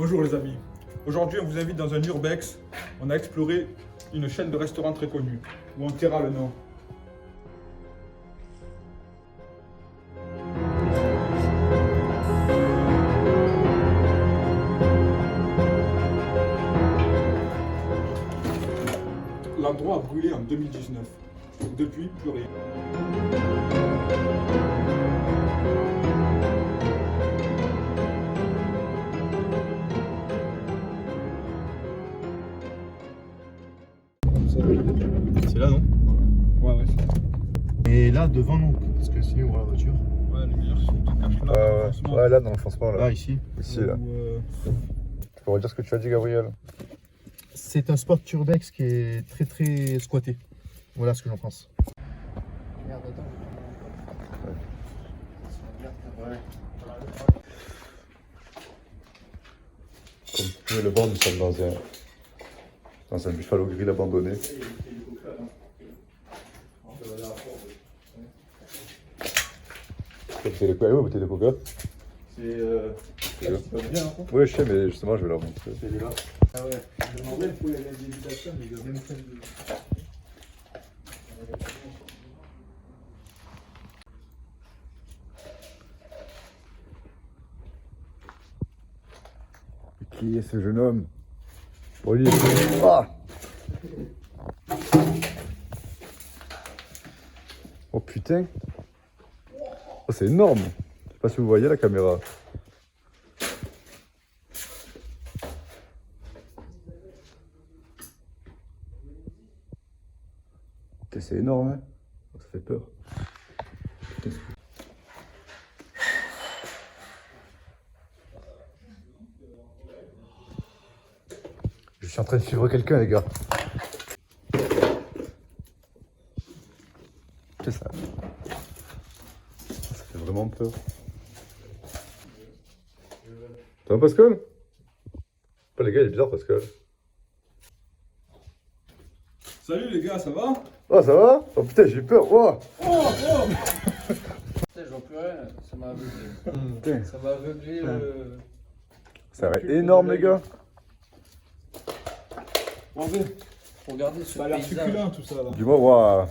Bonjour les amis. Aujourd'hui, on vous invite dans un urbex. On a exploré une chaîne de restaurants très connue, où on taira le nom. L'endroit a brûlé en 2019. Depuis, plus rien. C'est là, non? Ouais. Et là, devant, non, parce que sinon, on voit la voiture. Ouais, les meilleurs sont tout cache là. Dans l'enfoncement. Ouais, là, dans l'enfoncement, là. Là, ici. Ici, là. Où, Tu peux redire ce que tu as dit, Gabriel? C'est un spot urbex qui est très très squatté. Voilà ce que j'en pense. Merde, attends. Ouais. Comme vous pouvez le voir, nous sommes dans un Buffalo Grill abandonné. C'est les quoi? Bouteille de coca? C'est pas bien, hein. Oui, je sais, mais justement, je vais leur montrer. C'est là. Ah ouais. Je me demandais pourquoi il y avait des invitations, mais il y a même celle de. Qui est ce jeune homme? Olivier. Ah! Oh putain! Oh, c'est énorme! Je sais pas si vous voyez la caméra. Putain, c'est énorme, hein? Ça fait peur. Putain. Je suis en train de suivre quelqu'un, les gars. C'est ça. Ça fait vraiment peur. Ça va, Pascal? Pas les gars, il est bizarre, Pascal. Salut les gars, ça va? Oh, ça va? Oh putain, j'ai eu peur. Oh! Putain, j'en peux rien, ça m'a aveuglé. Putain. Ça m'a aveuglé le. Ça va être énorme, les gars. Regardez, Regardez ce ça a l'air paysage. succulent tout ça là. Dis-moi, waouh.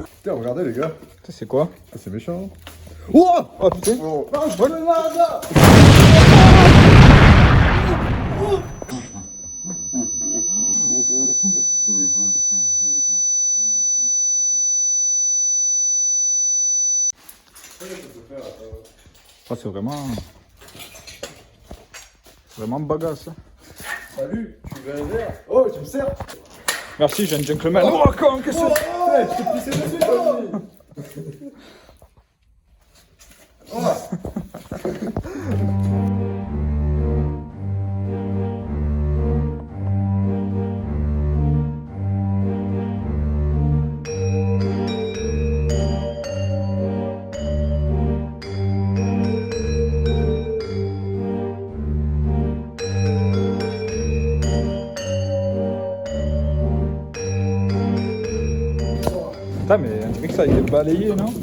Putain, regardez, les gars. C'est quoi? Ah, c'est méchant. Oh! Oh putain! Oh. Oh, c'est vraiment bagasse. Salut, tu veux un verre? Oh, tu me sers? Merci, jeune gentleman. Oh, con, qu'est-ce que c'est? Je t'ai pissé dessus, Tony. Putain, mais on dirait que ça a été balayé, non?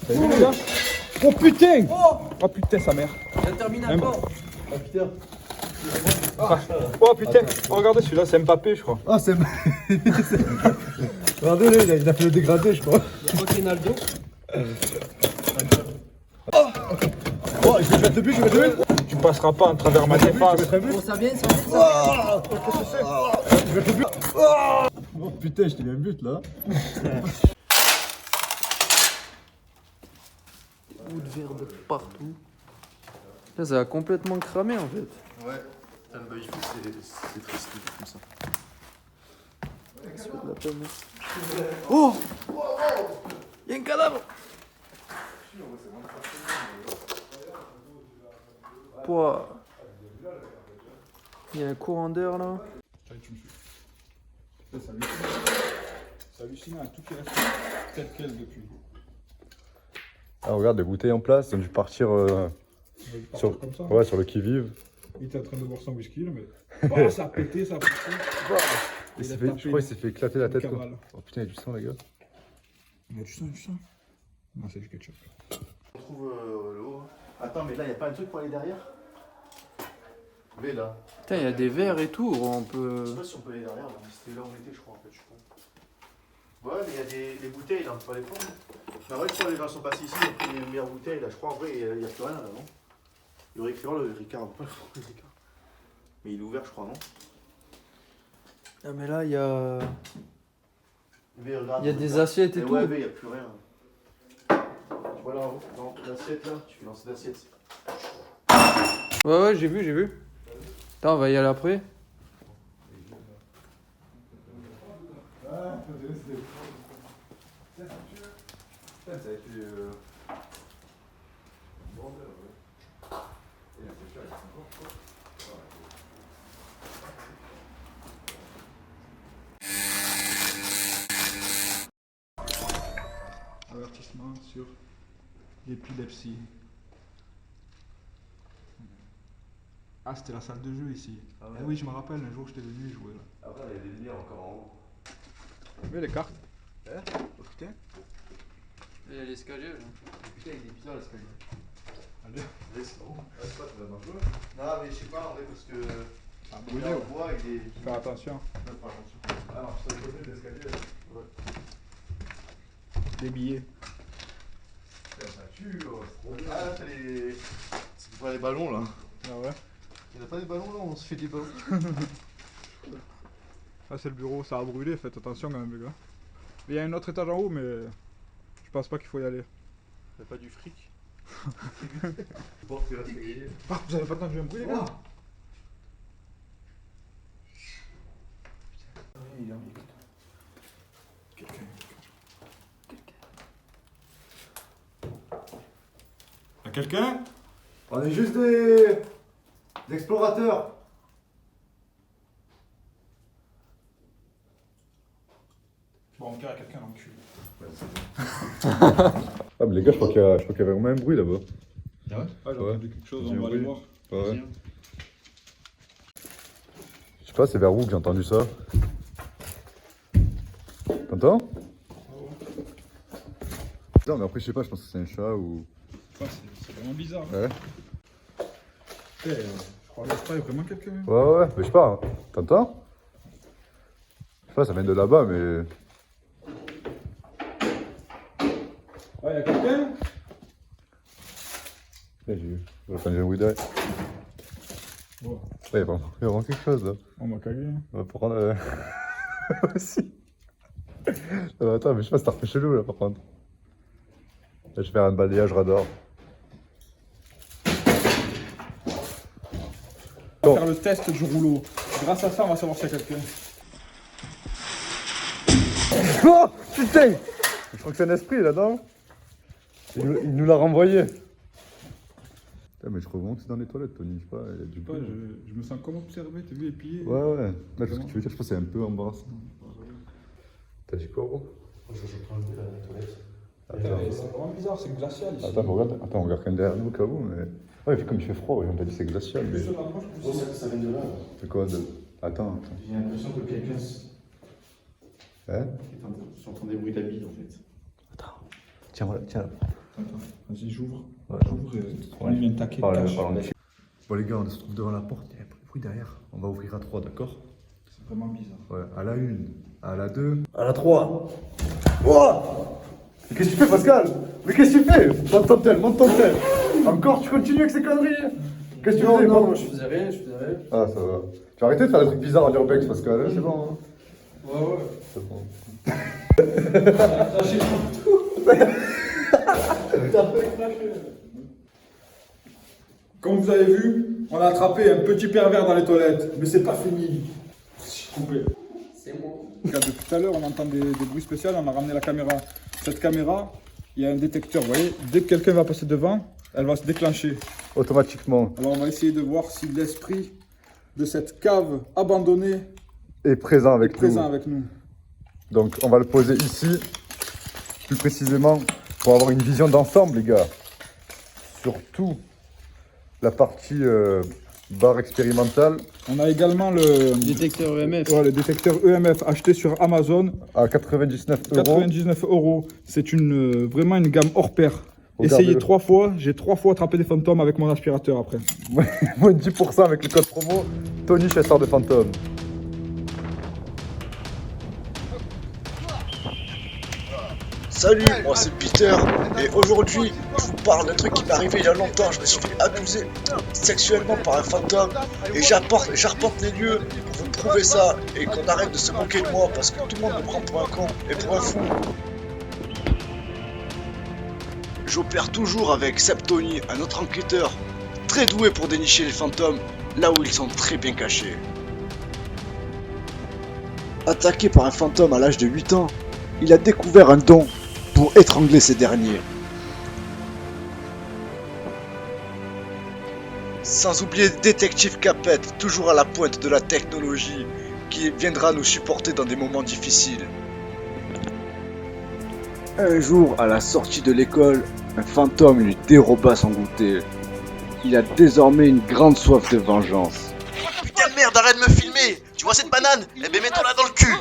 T'as vu les gars? Oh putain! Oh putain, sa mère. Ça termine à Même- port. Ah putain. Oh putain! Oh, regardez celui-là, c'est Mbappé, je crois. Ah, c'est. Regardez, il a fait le dégradé, je crois. Ronaldo. Oh, je vais mettre le but, je vais mettre le but. Tu passeras pas en travers ma défense. Bon, ça vient, ça vient, ça Je vais mettre le but. Oh putain, je t'ai mis un but là. Bout de verre de partout. Là, ça a complètement cramé en fait. Ouais, bah, il faut, c'est triste comme ça. Ça fait de la peine. Oh! Y'a un cadavre! Pouah. Il y a un courant d'air là. C'est hallucinant, tout est resté tel quel depuis. Ah, regarde, les bouteilles en place, ils ont dû partir sur, Comme ça. ouais, sur le qui-vive. Il était en train de boire son whisky, là, mais bah, ça a pété, ça a pété. Je crois qu'il s'est fait éclater la tête. Quoi. Cabral. Oh putain, il y a du sang, les gars. Il y a du sang, du sang. Non, c'est du ketchup. On trouve le haut. Attends, mais là, il n'y a pas un truc pour aller derrière? V là. Putain, il y a des verres et tout, on Je sais peut... pas si on peut aller derrière, là. C'était là où on était, je crois, en fait, je suis con. Ouais, mais il y a des bouteilles, là, on peut pas les prendre. Mais en vrai, je crois que les gens sont passés ici, ils ont pris les meilleures bouteilles, là. Je crois, en vrai, il n'y a plus rien, là, non? Le Ricard, le Ricard. Mais il est ouvert, je crois, non? Ah mais là, il y a... V, regarde, Il y a des assiettes et tout. Ouais, V, il n'y a plus rien. Tu vois là, en haut, dans l'assiette, là, tu fais lancer l'assiette. Ouais, j'ai vu. Attends, on va y aller après. Avertissement sur l'épilepsie. Ah, c'était la salle de jeu ici. Ah ouais. Eh oui, je me rappelle, un jour j'étais venu jouer là. Après, il y a des lumières encore en haut. Oui, les cartes. Oh putain. Il y a l'escalier là. Putain, il est bizarre l'escalier. Allez. C'est bon. C'est pas très dangereux. Non, mais je sais pas en vrai, parce que. Ah, Il brûlé, est en ouais. bois, il est. Faire attention. Fais pas attention. Ah non, je suis côté de l'escalier. Ouais. Des billets. Ça tue, c'est trop bien. Ah là, t'as les. C'est pas les ballons là. Ah ouais. Il n'y a pas des ballons là, on se fait des ballons. Ah, c'est le bureau, ça a brûlé, faites attention quand même, les gars. Il y a un autre étage en haut, mais je pense pas qu'il faut y aller. T'as pas du fric? Porte qui reste grillée. Ah, vous avez pas le temps que je vais me brûler, là? Quelqu'un. Y'a quelqu'un? On est juste des explorateurs. Bon, on carre quelqu'un dans le cul. Ah, mais les gars, je crois qu'il y avait vraiment un bruit là-bas. Ah ouais? Ah, j'ai Ouais. entendu quelque chose, J'ai on va un aller bruit. voir. Ouais. Je sais pas, c'est vers où que j'ai entendu ça. T'entends? Non, mais après, je sais pas, je pense que c'est un chat ou. Ouais, c'est vraiment bizarre. Ouais. Eh, je crois que il y a vraiment quelqu'un. Ouais, mais je sais pas. Hein. T'entends? Je sais pas, ça vient de là-bas, mais. Ouais, y'a quelqu'un? Ouais, j'ai entendu un bruit derrière. Ouais. Ouais, il y a vraiment quelque chose là. On m'a cagué. Hein. On va prendre. Aussi. Non, attends, mais je sais pas, c'est un peu chelou là par contre. Là, je vais faire un balayage radar. On va faire le test du rouleau. Grâce à ça, on va savoir s'il y a quelqu'un. Oh putain! Je crois que c'est un esprit là-dedans. Il nous l'a renvoyé. Putain, mais je remonte dans les toilettes, Tony. Je sais pas, il y a du Je sais pas, je me sens comme observé, t'as vu les pieds? Ouais, ouais. Là, ce que tu veux dire, je pense que c'est un peu embarrassant. T'as dit quoi, gros? Je prends le dans les toilettes. C'est vraiment bizarre, c'est glacial ici. Attends, on regarde quand même derrière nous au cas où, mais. Ouais, puis comme il fait froid, ouais, on t'a dit c'est glacial, mais. Ça vient de là. C'est quoi de. Attends. J'ai l'impression que quelqu'un Hein? s'entend des bruits d'habits en fait. Attends. Tiens, voilà, tiens. Attends, vas-y, j'ouvre. Ouais, J'ouvre et on vient de taquer. Bon, cache. les gars, on se trouve devant la porte, il y a un bruit derrière. On va ouvrir à 3, d'accord? C'est vraiment bizarre. Ouais, à la 1, à la 2, à la 3. Oh! Mais qu'est-ce que tu fais, Pascal? Mais qu'est-ce que tu fais? Monte ton tel, monte ton tel. Encore, tu continues avec ces conneries? Qu'est-ce que tu fais? Non, je faisais rien. Ah, ça va. Tu vas arrêter de faire des trucs bizarres en urbex, Pascal, hein, c'est bon, hein? Ouais. C'est bon. Comme vous avez vu, on a attrapé un petit pervers dans les toilettes. Mais c'est pas fini. Coupé. C'est moi. Regarde, depuis tout à l'heure, on entend des bruits spéciaux, on a ramené la caméra. Cette caméra, il y a un détecteur, vous voyez. Dès que quelqu'un va passer devant, elle va se déclencher. Automatiquement. Alors on va essayer de voir si l'esprit de cette cave abandonnée Et présent avec est présent nous. avec nous. Donc, on va le poser ici, plus précisément, pour avoir une vision d'ensemble, les gars. Surtout la partie Barre expérimentale On a également le Détecteur EMF. ouais, le détecteur EMF acheté sur Amazon, à 99 €. 99 €. C'est vraiment une gamme hors pair. Regardez-le. Essayez 3 fois, j'ai 3 fois attrapé des fantômes avec mon aspirateur après. Moins de 10% avec le code promo Tony chasseur de fantômes. Salut, moi c'est Peter, et aujourd'hui je vous parle d'un truc qui m'est arrivé il y a longtemps. Je me suis fait abuser sexuellement par un fantôme et j'arpente les lieux pour vous prouver ça et qu'on arrête de se moquer de moi parce que tout le monde me prend pour un con et pour un fou. J'opère toujours avec Septoni, un autre enquêteur très doué pour dénicher les fantômes là où ils sont très bien cachés. Attaqué par un fantôme à l'âge de 8 ans, il a découvert un don pour étrangler ces derniers. Sans oublier Détective Capette, toujours à la pointe de la technologie, qui viendra nous supporter dans des moments difficiles. Un jour, à la sortie de l'école, un fantôme lui déroba son goûter. Il a désormais une grande soif de vengeance. Putain de merde, arrête de me filmer. Tu vois cette banane? Eh ben mets-toi-la dans le cul.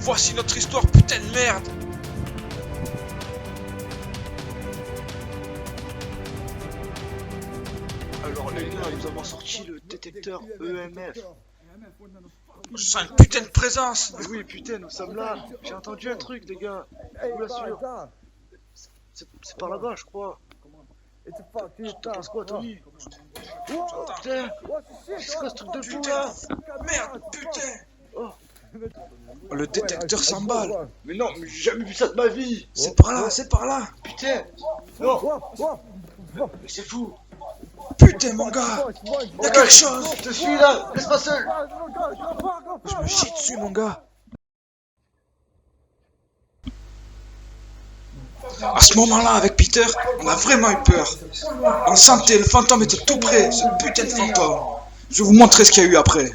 Voici notre histoire, putain de merde! Alors les gars, nous avons sorti le détecteur EMF. Je sens une putain de présence! Mais oui, putain, nous sommes là. J'ai entendu un truc, les gars. Je vous l'assure. C'est par là-bas, je crois. T'en penses quoi, Tony? Putain, c'est quoi ce truc de fou là? Merde, putain! Oh. Le détecteur s'emballe! Mais non, mais j'ai jamais vu ça de ma vie. C'est par là, c'est par là! Putain. Non. Mais c'est fou. Putain, mon gars! Y'a quelque chose! Je te suis là. Laisse pas seul. Je me chie dessus, mon gars! À ce moment-là, avec Peter, on a vraiment eu peur. On sentait, le fantôme était tout près, ce putain de fantôme. Je vais vous montrer ce qu'il y a eu après.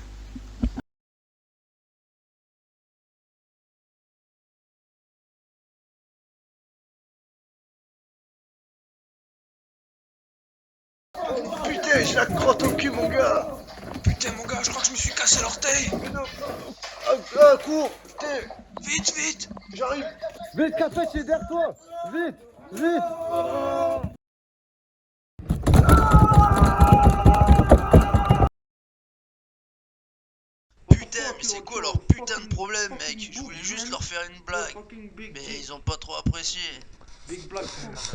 Putain, j'ai la crotte au cul, mon gars. Putain, mon gars, je crois que je me suis cassé l'orteil. Mais non. Cours. Putain, Vite, vite! j'arrive. Vite, Capette, il est derrière toi. Vite, vite. Putain, mais c'est quoi leur putain de problème, mec? Je voulais juste leur faire une blague. Mais ils ont pas trop apprécié.